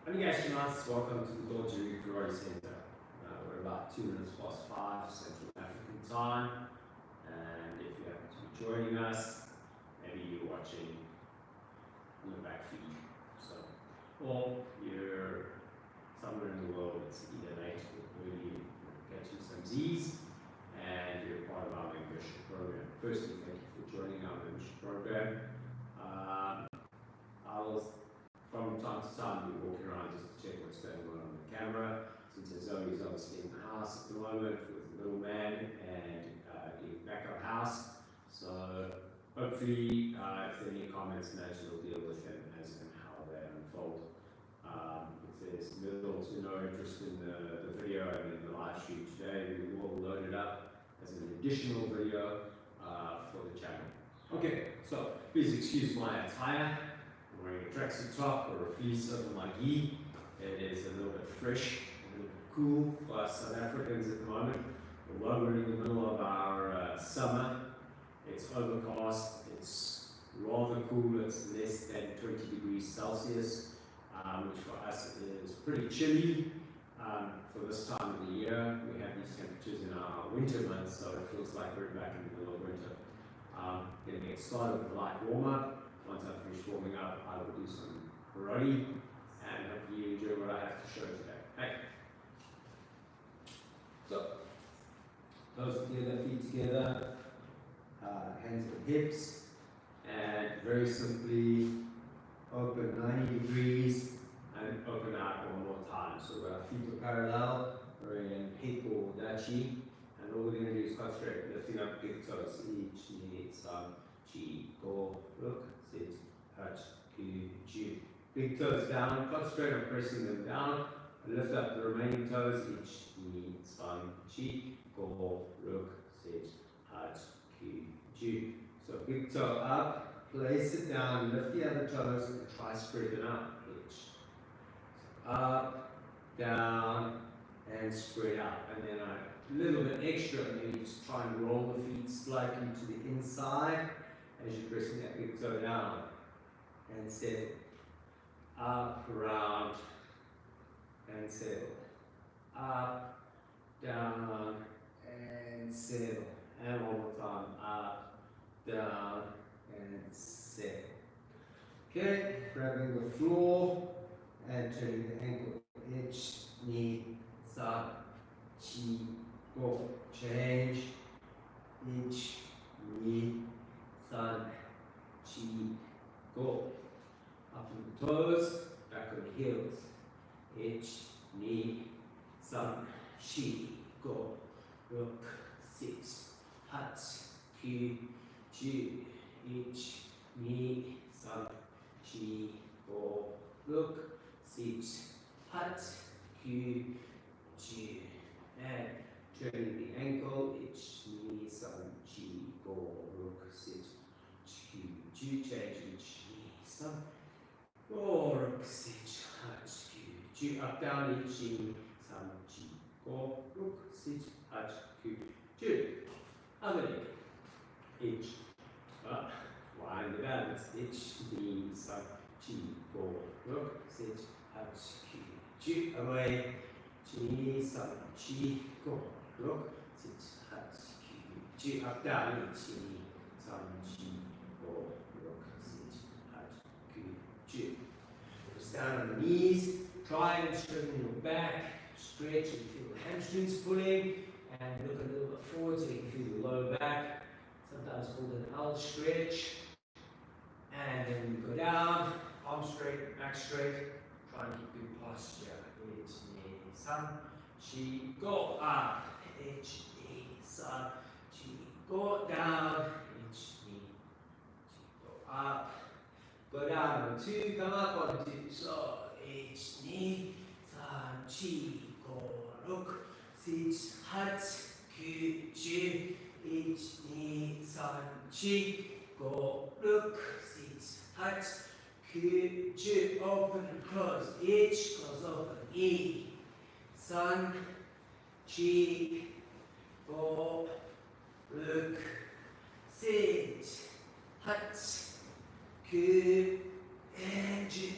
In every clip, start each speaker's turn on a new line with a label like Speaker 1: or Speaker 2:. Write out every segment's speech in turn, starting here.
Speaker 1: Hinis, welcome to the Goju Karate Center. We're about 2 minutes past 5 Central African time, and if you happen to be joining us, maybe you're watching on the back feed. Or you're somewhere in the world, it's either late or early, catching some Z's, and you're part of our membership program. Firstly, thank you for joining our membership program. From time to time, be walking around just to check what's going on the camera. Since Zoe is obviously in the house at the moment with the little man and the backup house. So hopefully, if there are any comments, Nate will deal with them as and how they unfold. If there's little to no interest in the video and in the live stream today, we will load it up as an additional video for the channel. Okay, so please excuse my attire. I'm wearing a tracksuit top or a fleece over my gi. It is a little bit fresh, a little bit cool for us South Africans at the moment. Although we're in the middle of our summer, it's overcast, it's rather cool, it's less than 20 degrees Celsius, which for us is pretty chilly for this time of the year. We have these temperatures in our winter months, so it feels like we're back in the middle of winter. Going to get started with a light warm-up. Once I've finished warming up, I will do some karate, and hopefully you enjoy what I have to show today. Hey. So, toes together, feet together, hands on hips, and very simply open 90 degrees and open out one more time. So our feet are parallel, we're in hip or dachi, and all we're going to do is concentrate, lifting up big toes, each knee, some, chi, go, look, sit, touch, ju. Big toes down, concentrate on pressing them down, lift up the remaining toes, each knee, some, chi, go, look, sit, touch, ju. So big toe up, place it down, lift the other toes, and try spread them out. Each. So up, down, and spread out. And then a little bit extra, maybe just try and roll the feet slightly to the inside as you're pressing that big toe down. And settle. Up, around, and settle. Up, down, and settle. And one more time. Up, down, and settle. Okay, grabbing the floor and turning the ankle. Each knee, san, chi, go. Change. Each knee, san, chi, go. Up on the toes, back on the heels. Each knee, san, chi, go. Look, sit, hut, ku, ju. Each knee, san, chi, go. Look, sit, hut, ku, ju. And turning the ankle, each knee, san, chi, go. Look, sit, ku, ju. Change each knee, san. Go, look, sit, hut, ku, ju. Up, down, each knee, san, chi, go. Look, sit, hut, ku, ju. Other leg. Each. Up. Wind the balance. Each knee, san, chi, go. Look, sit, hut, ku, ju. Away. Chi, san, chi, go. Look, sit, hut, ku, ju. Up, down, each knee, san, chi, go. Look, sit, hut, ku, ju. Press down on the knees. Try and straighten your back. Stretch and feel the hamstrings pulling. And look a little bit forward so you can feel the low back. Sometimes called an L stretch. And then you go down, arms straight, back straight. Try and keep good posture. Each knee, san, chi, go. Up. Each knee, san, chi, go. Down. Each knee, chi, go. Up. Go down on two, come up on two. So each knee, san, chi, go. Look. Sit, hut, ku, ju. Each knee, san, chi, go. Look. Sit, hut, ku, ju. Open and close. Each close, open. E, san, chi, go. Look. Sit, hut, ku, and ju.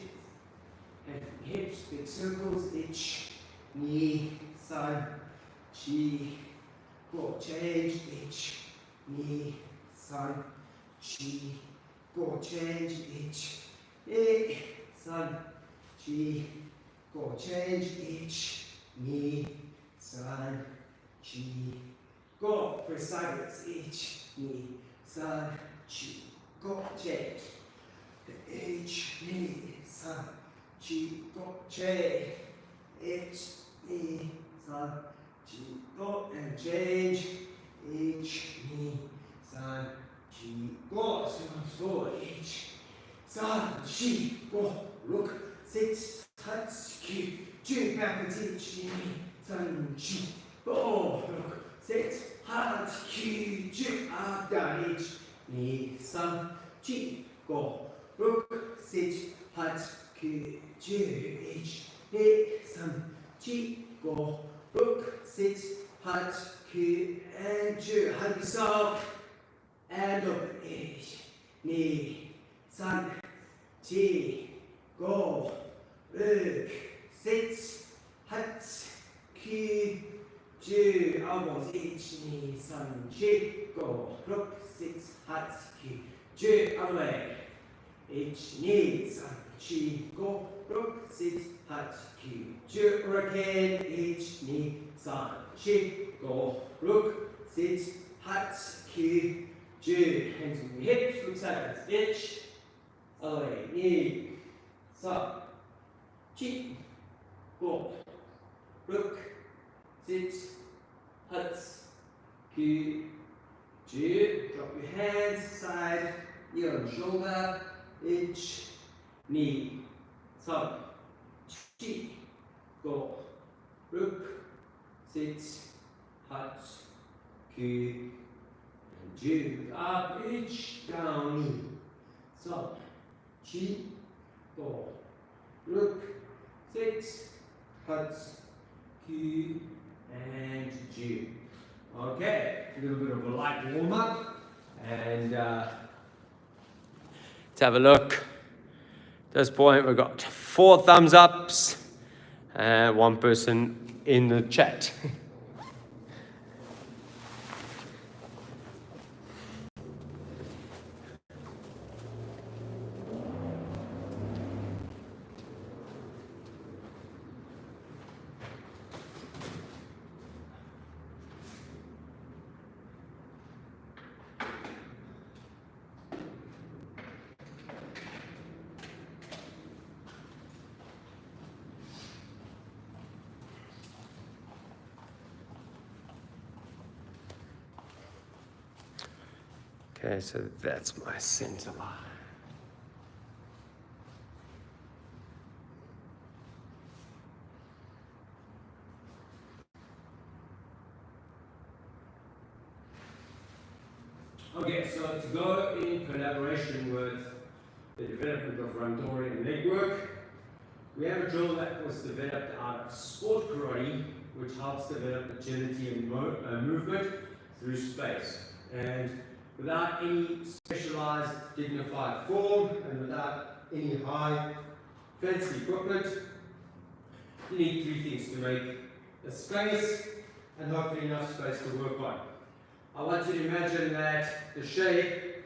Speaker 1: And from hips big circles, ich, ni, san, chi, go, change, ich, ni, san, chi, go, change, ich, ni, san, chi, go, change, ich, ni, san, chi, go, press sideways, ich, ni, san, chi, go, change, ich, ni, san, chi, go, change, ich, ni, san, chi, go, and change, ich, ni, san, chi, go, so, ich, san, chi, go, look, sit, touch, ki, two, backwards, ich, ni, san, chi, go, look, sit, hard, ki, two, up, down, ich, ni, san, chi, go, look, sit, hard, ki, two, ich, ni, san, chi, go, look, sit, hard, ki, and two, hug yourself, and open, ich, ni, san, chi, go, look, sit, hut, ki, two, elbows, ich, ni, san, chi, go, look, sit, hut, ki, two, other way, ich, ni, san, chi, go, look, sit, hut, ki, two, or again, ich, ni, san, chi, go, look, sit, hut, ki, two, hands on your hips, look sideways, ich, other way, ni, san, chi, go, look, sit, hut, ki, two, drop your hands, side, ear on shoulder, ich, ni, san, chi, go, look, sit, hut, ki, and two, up, ich, down, ni, san, chi, go, look, sit, hut, ki, and two. Okay, a little bit of a light warm up, and let's have a look. At this point, we've got 4 thumbs ups and 1 person in the chat. Okay, so that's my center line. Okay, so to go in collaboration with the development of randori and leg work, we have a drill that was developed out of sport karate, which helps develop agility and movement through space. And without any specialized, dignified form, and without any high, fancy equipment, you need 3 things to make a space, and hopefully enough space to work on. I want you to imagine that the shape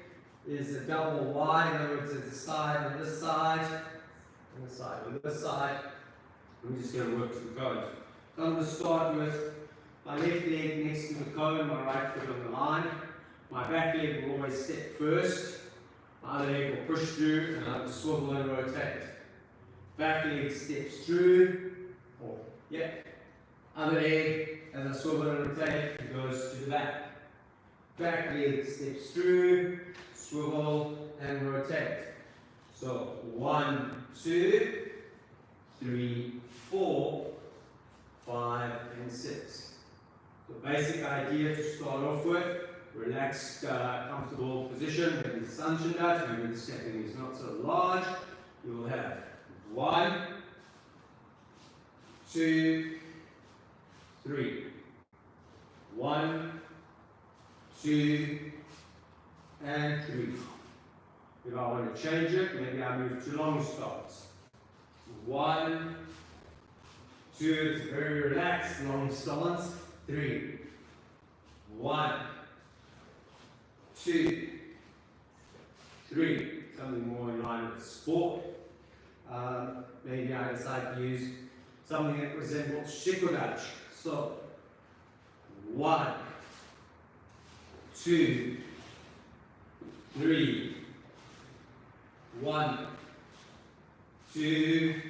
Speaker 1: is a double Y, in other words, it's a side on this side, and the side on this side. I'm just going to work to the cone. So I'm going to start with my left leg next to the cone, my right foot on the line. My back leg will always step first. My other leg will push through, and I will swivel and rotate. Back leg steps through. Other leg, as I swivel and rotate, it goes to the back. Back leg steps through, swivel and rotate. So 1, 2, 3, 4, 5, and 6. The basic idea to start off with: relaxed, comfortable position. Maybe the sunshine out, maybe the stepping is not so large. You will have 1, 2, 3. 1, 2, and 3. If I want to change it, maybe I move to long starts. 1, 2, it's very relaxed, long stance. 3, 1, 2, 3. Something more in line with sport. Maybe I decide to use something that resembles shikodachi. So 1, 2, 3, 1, 2,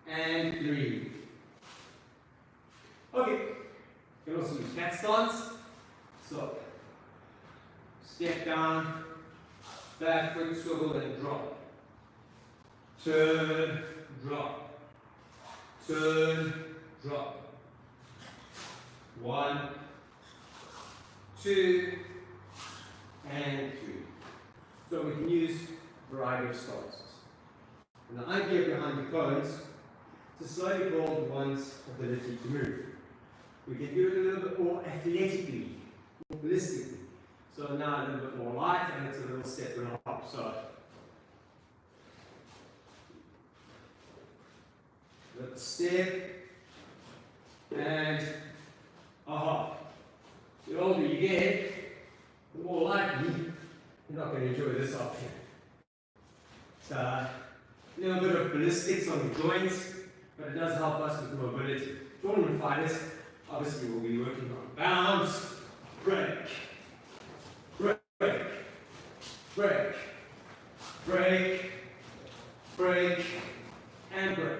Speaker 1: and 3. Okay, you can also use cat stance. So step down, back foot swivel and drop. Turn, drop. Turn, drop. 1, 2, and 3. So we can use a variety of stances. And the idea behind the cones is to slowly build one's ability to move. We can do it a little bit more athletically, more ballistically. So now a little bit more light, and it's a little step and a hop. So little step and a hop. The older you get, the more likely you're not going to enjoy this option. So a little bit of ballistics on the joints, but it does help us with mobility. Tournament fighters obviously will be working on bounce, break, break, break, break, break, and break.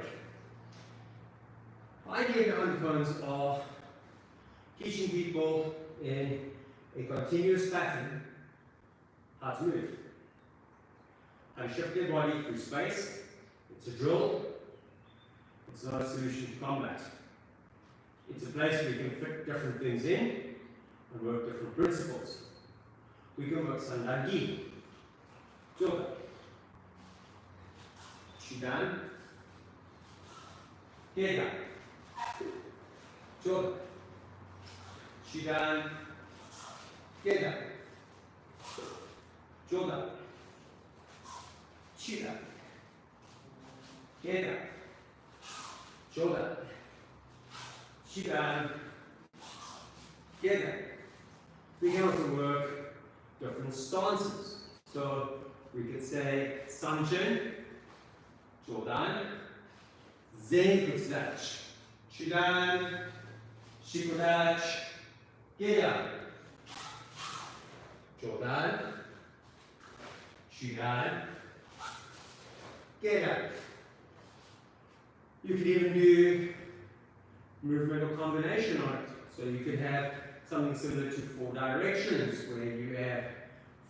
Speaker 1: The idea behind the cones are teaching people in a continuous pattern how to move. How to shift their body through space. It's a drill. It's not a solution to combat. It's a place where you can fit different things in and work different principles. We can work Sandangi, Joga, Shidan, Keda, Joga, Shidan, Keda, Joga, Shida, Keda, Joga, Shidan, Keda. We can also work different stances. So we could say Sanchin, Jodan, Zen Kutsudach, Shidan, Shikodach, Keda, Jodan, Shidan, Keda. You could even do movement or combination on it. So you could have something similar to 4 directions, where you have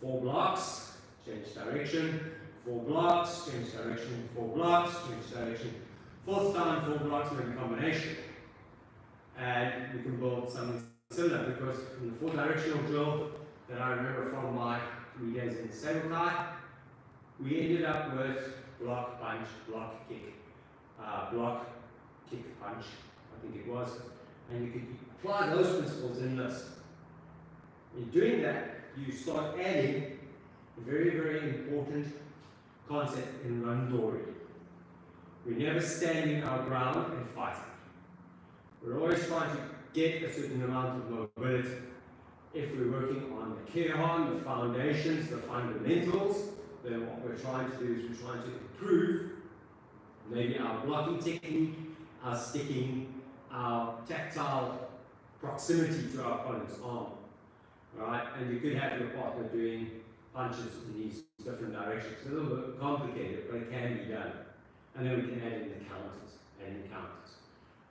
Speaker 1: 4 blocks, change direction, 4 blocks, change direction, 4 blocks, change direction, 4th time 4 blocks, maybe combination. And we can build something similar, because in the 4-directional drill that I remember from my 3 days in Seibukai, we ended up with block, punch, block, kick, block, kick, punch, I think it was. And you could apply those principles in this. In doing that, you start adding a very, very important concept in randori. We're never standing our ground and fighting. We're always trying to get a certain amount of mobility. If we're working on the keihan, the foundations, the fundamentals, then what we're trying to do is we're trying to improve maybe our blocking technique, our sticking, our tactile proximity to our opponent's arm. Right? And you could have your partner doing punches in these different directions. It's a little bit complicated, but it can be done. And then we can add in the counters and encounters.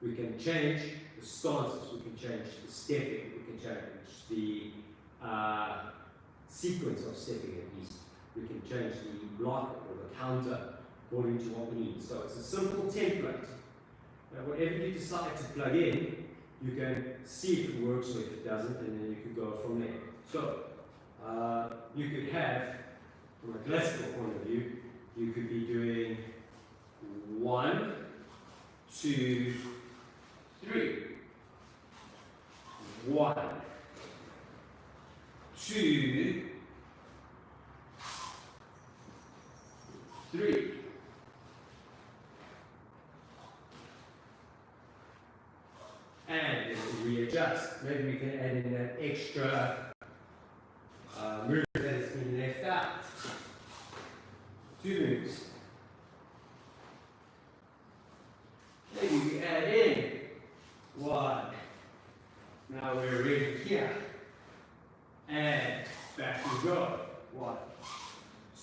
Speaker 1: We can change the stances, we can change the stepping, we can change the sequence of stepping at least. We can change the block or the counter according to what we need. So it's a simple template. Whatever you decide to plug in, you can see if it works or if it doesn't, and then you could go from there. So you could have, from a classical point of view, you could be doing 1, 2, 3. 1, 2, 3. adjust. Maybe we can add in that extra move that has been left out. 2 moves. Maybe we add in 1. Now we're ready here. And back we go. 1,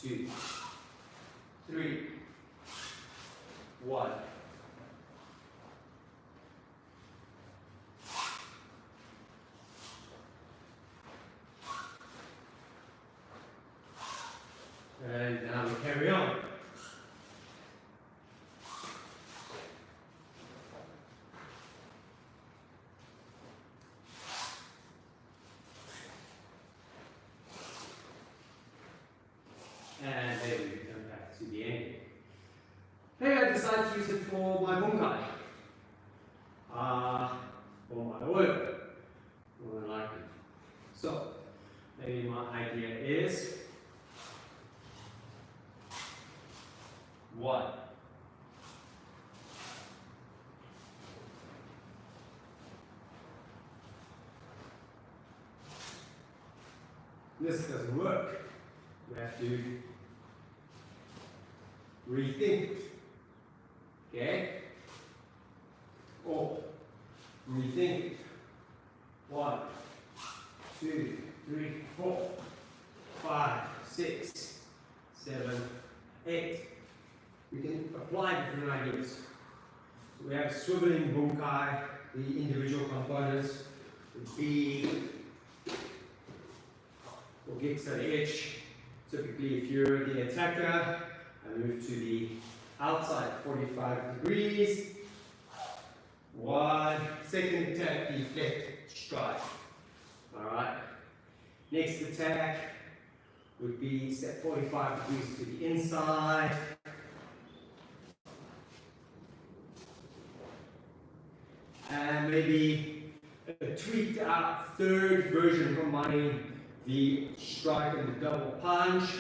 Speaker 1: 2, 3, 1. And now we carry on. And then we come back to the end. Maybe I decide to use it for my bunkai. For my oil. More than likely. So, maybe my idea is 1. This doesn't work. We have to rethink it. Okay? Or rethink it. 1, 2, 3, 4, 5, 6, 7, 8. We can apply different ideas. So we have swiveling bunkai, the individual components would be or kicks at the edge. Typically, if you're the attacker, I move to the outside 45 degrees. 1 second attack, deflect, strike. Alright. Next attack would be set 45 degrees to the inside. And maybe a tweaked out third version combining the strike and the double punch.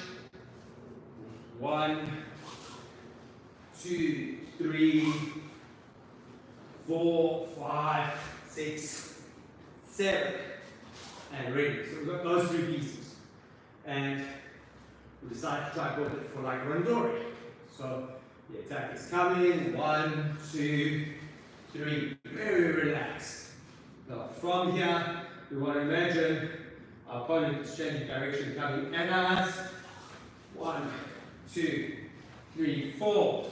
Speaker 1: 1, 2, 3, 4, 5, 6, 7. And ready. So we've got those 3 pieces. And we decide to try to build it for like Randori. So the attack is coming. 1, 2, 3. Very relaxed. Now from here, we want to imagine our opponent is changing direction coming at us. 1, 2, 3, 4,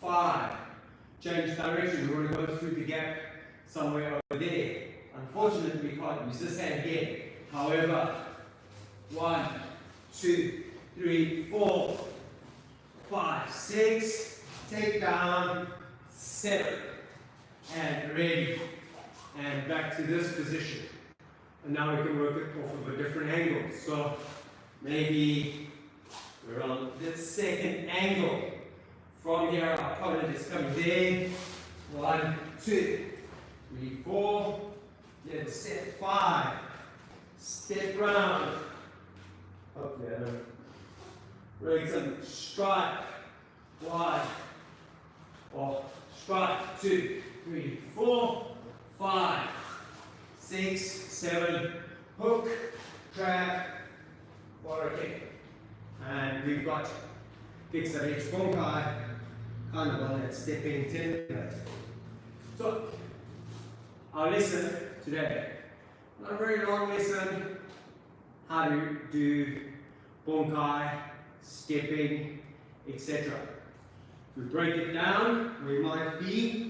Speaker 1: 5. Change direction. We want to go through the gap somewhere over there. Unfortunately, we can't use this hand here. However, 1, 2, 3, 4, 5, 6. Take down. 7. And ready. And back to this position. And now we can work it off of a different angle. So maybe we're on this second angle. From here, our opponent is coming there. 1, 2, 3, 4. Then step 5. Step round. Hopefully I don't break some strike. 1. Or strike. 2, 3, 4, 5, 6, 7, hook, trap, water kick. And we've got kicks at each bunkai, kind of on that stepping template. So, our lesson today, not a very long lesson, how to do bunkai, stepping, etc. If we break it down, we might be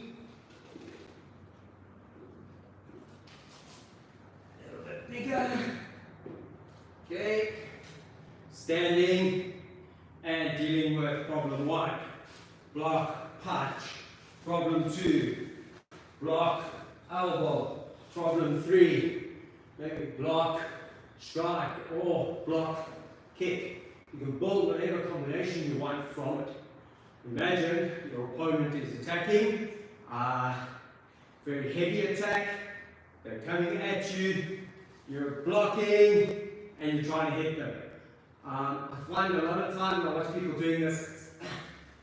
Speaker 1: bigger. Okay. Standing and dealing with problem 1. Block, punch. Problem 2. Block, elbow. Problem 3. Maybe block, strike, or block, kick. You can build whatever combination you want from it. Imagine your opponent is attacking. Very heavy attack. They're coming at you. You're blocking and you're trying to hit them. I find a lot of time I watch people doing this,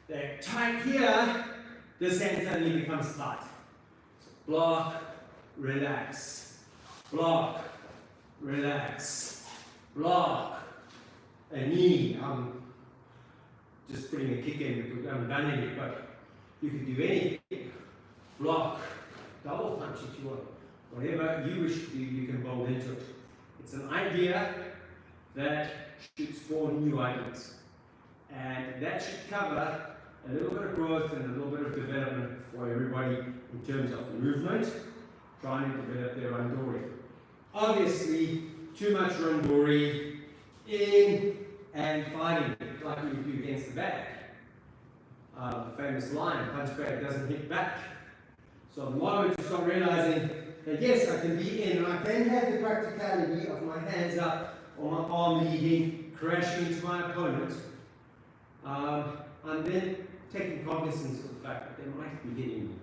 Speaker 1: they're tight here, this hand suddenly becomes tight. So block, relax, block, relax, block. A knee, I'm just putting a kick in because I haven't done any, but you can do anything. Block, double punch if you want. Whatever you wish to do, you can bowl into it. It's an idea that should spawn new ideas. And that should cover a little bit of growth and a little bit of development for everybody in terms of movement, trying to develop their randori. Obviously, too much randori in and fighting, like we do against the bag. The famous line, punch bag doesn't hit back. So the moment you start realizing that yes, I can be in and I can have the practicality of my hands up or my arm leading, crashing into my opponent, I'm then taking cognizance of the fact that they might be hitting me.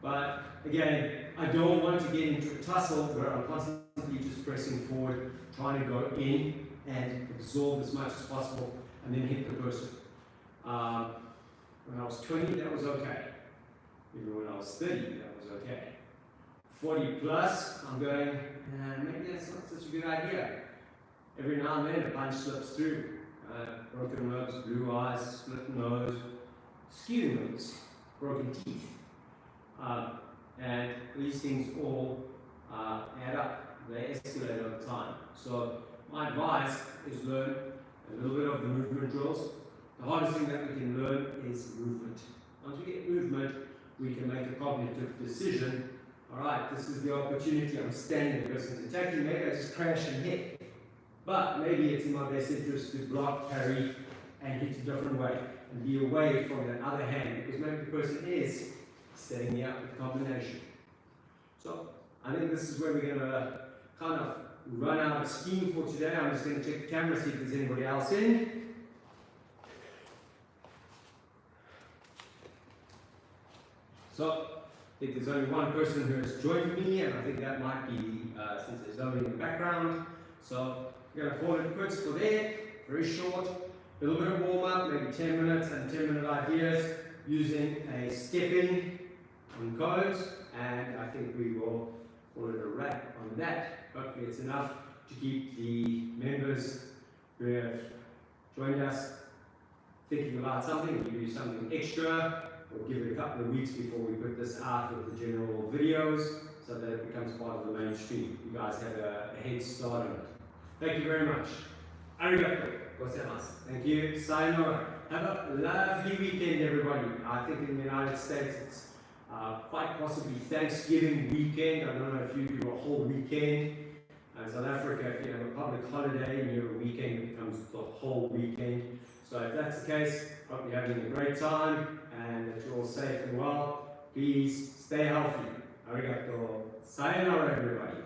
Speaker 1: But again, I don't want to get into a tussle where I'm constantly just pressing forward, trying to go in and absorb as much as possible and then hit the person. When I was 20, that was okay. Even when I was 30, that was okay. 40 plus, I'm going, maybe that's not such a good idea. Every now and then a punch slips through. Broken ribs, blue eyes, split nose, skewed nose, broken teeth. And these things all add up. They escalate over time. So my advice is learn a little bit of the movement drills. The hardest thing that we can learn is movement. Once we get movement, we can make a cognitive decision. All right, this is the opportunity. I'm standing, the person's attacking. Maybe I just crash and hit. But maybe it's in my best interest to block, parry, and hit a different way, and be away from that other hand, because maybe the person is setting me up with a combination. So I think this is where we're going to kind of run out of steam for today. I'm just going to check the camera, see if there's anybody else in. So I think there's only one person who has joined me, and I think that might be since there's Zoe in the background. So we're going to call it quits for there, very short, a little bit of warm up, maybe 10 minutes and 10-minute ideas using a stepping on codes, and I think we will call it a wrap on that. Hopefully it's enough to keep the members who have joined us thinking about something. We do something extra. We'll give it a couple of weeks before we put this out with the general videos so that it becomes part of the mainstream. You guys have a head start on it. Thank you very much. Arigato gozaimasu. Thank you. Sayonara. Have a lovely weekend, everybody. I think in the United States it's quite possibly Thanksgiving weekend. I don't know if you do a whole weekend. In South Africa, if you have a public holiday and you have a weekend, it becomes the whole weekend. So if that's the case, hope you're having a great time and that you're all safe and well. Please stay healthy. Arigato. Sayonara, everybody.